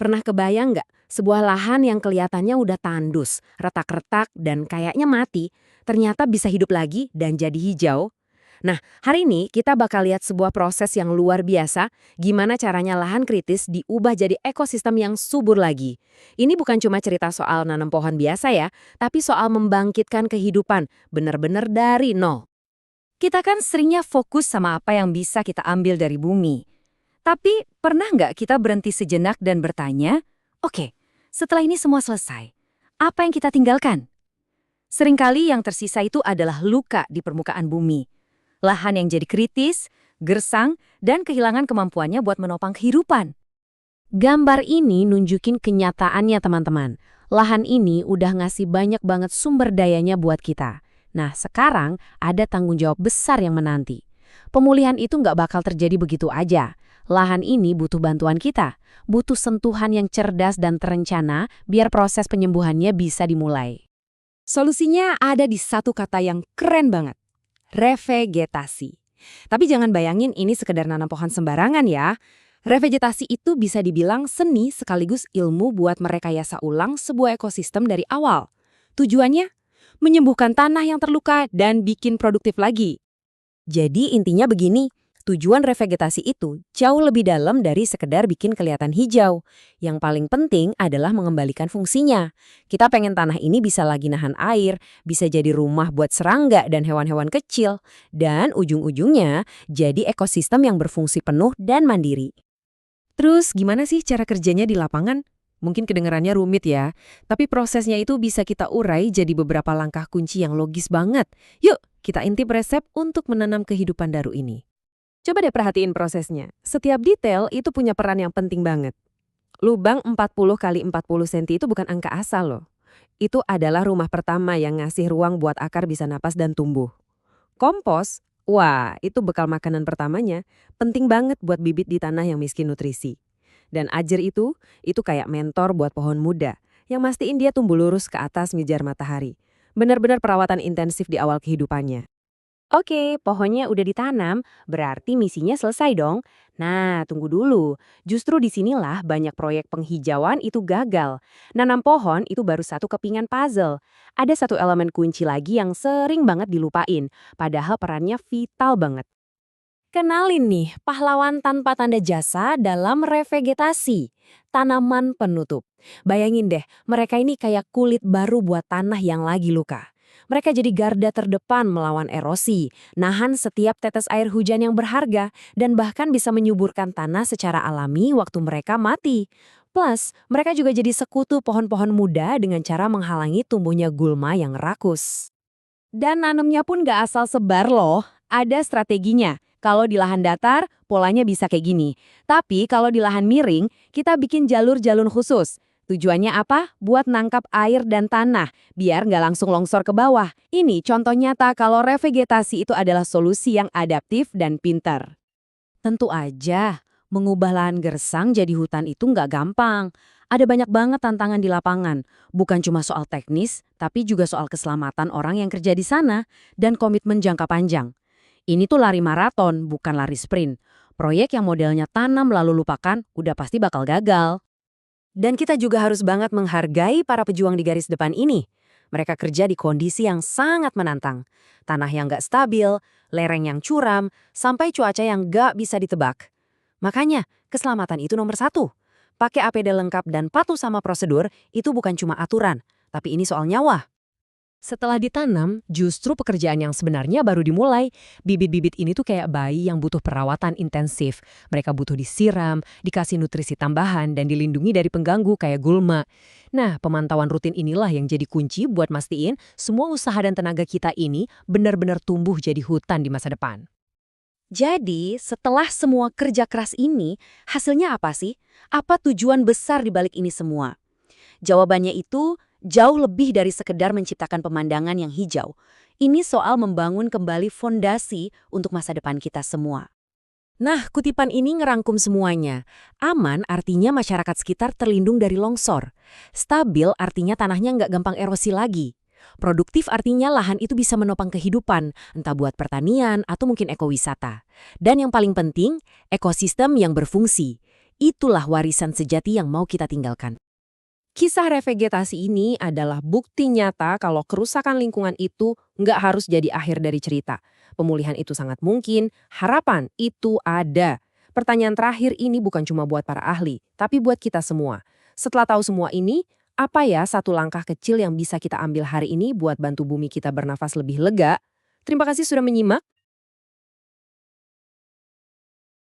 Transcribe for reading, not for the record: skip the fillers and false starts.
Pernah kebayang nggak sebuah lahan yang kelihatannya udah tandus, retak-retak, dan kayaknya mati, ternyata bisa hidup lagi dan jadi hijau? Nah, hari ini kita bakal lihat sebuah proses yang luar biasa, gimana caranya lahan kritis diubah jadi ekosistem yang subur lagi. Ini bukan cuma cerita soal nanam pohon biasa ya, tapi soal membangkitkan kehidupan, benar-benar dari nol. Kita kan seringnya fokus sama apa yang bisa kita ambil dari bumi. Tapi pernah nggak kita berhenti sejenak dan bertanya, oke, setelah ini semua selesai, apa yang kita tinggalkan? Seringkali yang tersisa itu adalah luka di permukaan bumi. Lahan yang jadi kritis, gersang, dan kehilangan kemampuannya buat menopang kehidupan. Gambar ini nunjukin kenyataannya teman-teman. Lahan ini udah ngasih banyak banget sumber dayanya buat kita. Nah, sekarang ada tanggung jawab besar yang menanti. Pemulihan itu nggak bakal terjadi begitu aja. Lahan ini butuh bantuan kita, butuh sentuhan yang cerdas dan terencana biar proses penyembuhannya bisa dimulai. Solusinya ada di satu kata yang keren banget, revegetasi. Tapi jangan bayangin ini sekedar nanam pohon sembarangan ya. Revegetasi itu bisa dibilang seni sekaligus ilmu buat merekayasa ulang sebuah ekosistem dari awal. Tujuannya? Menyembuhkan tanah yang terluka dan bikin produktif lagi. Jadi intinya begini, tujuan revegetasi itu jauh lebih dalam dari sekedar bikin kelihatan hijau. Yang paling penting adalah mengembalikan fungsinya. Kita pengen tanah ini bisa lagi nahan air, bisa jadi rumah buat serangga dan hewan-hewan kecil, dan ujung-ujungnya jadi ekosistem yang berfungsi penuh dan mandiri. Terus gimana sih cara kerjanya di lapangan? Mungkin kedengarannya rumit ya, tapi prosesnya itu bisa kita urai jadi beberapa langkah kunci yang logis banget. Yuk, kita intip resep untuk menanam kehidupan baru ini. Coba deh perhatiin prosesnya. Setiap detail itu punya peran yang penting banget. Lubang 40 kali 40 cm itu bukan angka asal loh. Itu adalah rumah pertama yang ngasih ruang buat akar bisa napas dan tumbuh. Kompos, wah itu bekal makanan pertamanya, penting banget buat bibit di tanah yang miskin nutrisi. Dan ajer itu kayak mentor buat pohon muda, yang mastiin dia tumbuh lurus ke atas ngejar matahari. Benar-benar perawatan intensif di awal kehidupannya. Oke, pohonnya udah ditanam, berarti misinya selesai dong. Nah, tunggu dulu. Justru disinilah banyak proyek penghijauan itu gagal. Nanam pohon itu baru satu kepingan puzzle. Ada satu elemen kunci lagi yang sering banget dilupain, padahal perannya vital banget. Kenalin nih, pahlawan tanpa tanda jasa dalam revegetasi. Tanaman penutup. Bayangin deh, mereka ini kayak kulit baru buat tanah yang lagi luka. Mereka jadi garda terdepan melawan erosi, nahan setiap tetes air hujan yang berharga, dan bahkan bisa menyuburkan tanah secara alami waktu mereka mati. Plus, mereka juga jadi sekutu pohon-pohon muda dengan cara menghalangi tumbuhnya gulma yang rakus. Dan nanamnya pun gak asal sebar loh, ada strateginya. Kalau di lahan datar, polanya bisa kayak gini. Tapi kalau di lahan miring, kita bikin jalur-jalur khusus. Tujuannya apa? Buat nangkap air dan tanah, biar nggak langsung longsor ke bawah. Ini contoh nyata kalau revegetasi itu adalah solusi yang adaptif dan pintar. Tentu aja, mengubah lahan gersang jadi hutan itu nggak gampang. Ada banyak banget tantangan di lapangan. Bukan cuma soal teknis, tapi juga soal keselamatan orang yang kerja di sana dan komitmen jangka panjang. Ini tuh lari maraton, bukan lari sprint. Proyek yang modelnya tanam lalu lupakan, udah pasti bakal gagal. Dan kita juga harus banget menghargai para pejuang di garis depan ini. Mereka kerja di kondisi yang sangat menantang. Tanah yang gak stabil, lereng yang curam, sampai cuaca yang gak bisa ditebak. Makanya, keselamatan itu nomor satu. Pakai APD lengkap dan patuh sama prosedur, itu bukan cuma aturan, tapi ini soal nyawa. Setelah ditanam, justru pekerjaan yang sebenarnya baru dimulai. Bibit-bibit ini tuh kayak bayi yang butuh perawatan intensif. Mereka butuh disiram, dikasih nutrisi tambahan, dan dilindungi dari pengganggu kayak gulma. Nah, pemantauan rutin inilah yang jadi kunci buat mastiin semua usaha dan tenaga kita ini benar-benar tumbuh jadi hutan di masa depan. Jadi, setelah semua kerja keras ini, hasilnya apa sih? Apa tujuan besar di balik ini semua? Jawabannya itu jauh lebih dari sekedar menciptakan pemandangan yang hijau. Ini soal membangun kembali fondasi untuk masa depan kita semua. Nah, kutipan ini ngerangkum semuanya. Aman artinya masyarakat sekitar terlindung dari longsor. Stabil artinya tanahnya nggak gampang erosi lagi. Produktif artinya lahan itu bisa menopang kehidupan, entah buat pertanian atau mungkin ekowisata. Dan yang paling penting, ekosistem yang berfungsi. Itulah warisan sejati yang mau kita tinggalkan. Kisah revegetasi ini adalah bukti nyata kalau kerusakan lingkungan itu nggak harus jadi akhir dari cerita. Pemulihan itu sangat mungkin, harapan itu ada. Pertanyaan terakhir ini bukan cuma buat para ahli, tapi buat kita semua. Setelah tahu semua ini, apa ya satu langkah kecil yang bisa kita ambil hari ini buat bantu bumi kita bernafas lebih lega? Terima kasih sudah menyimak.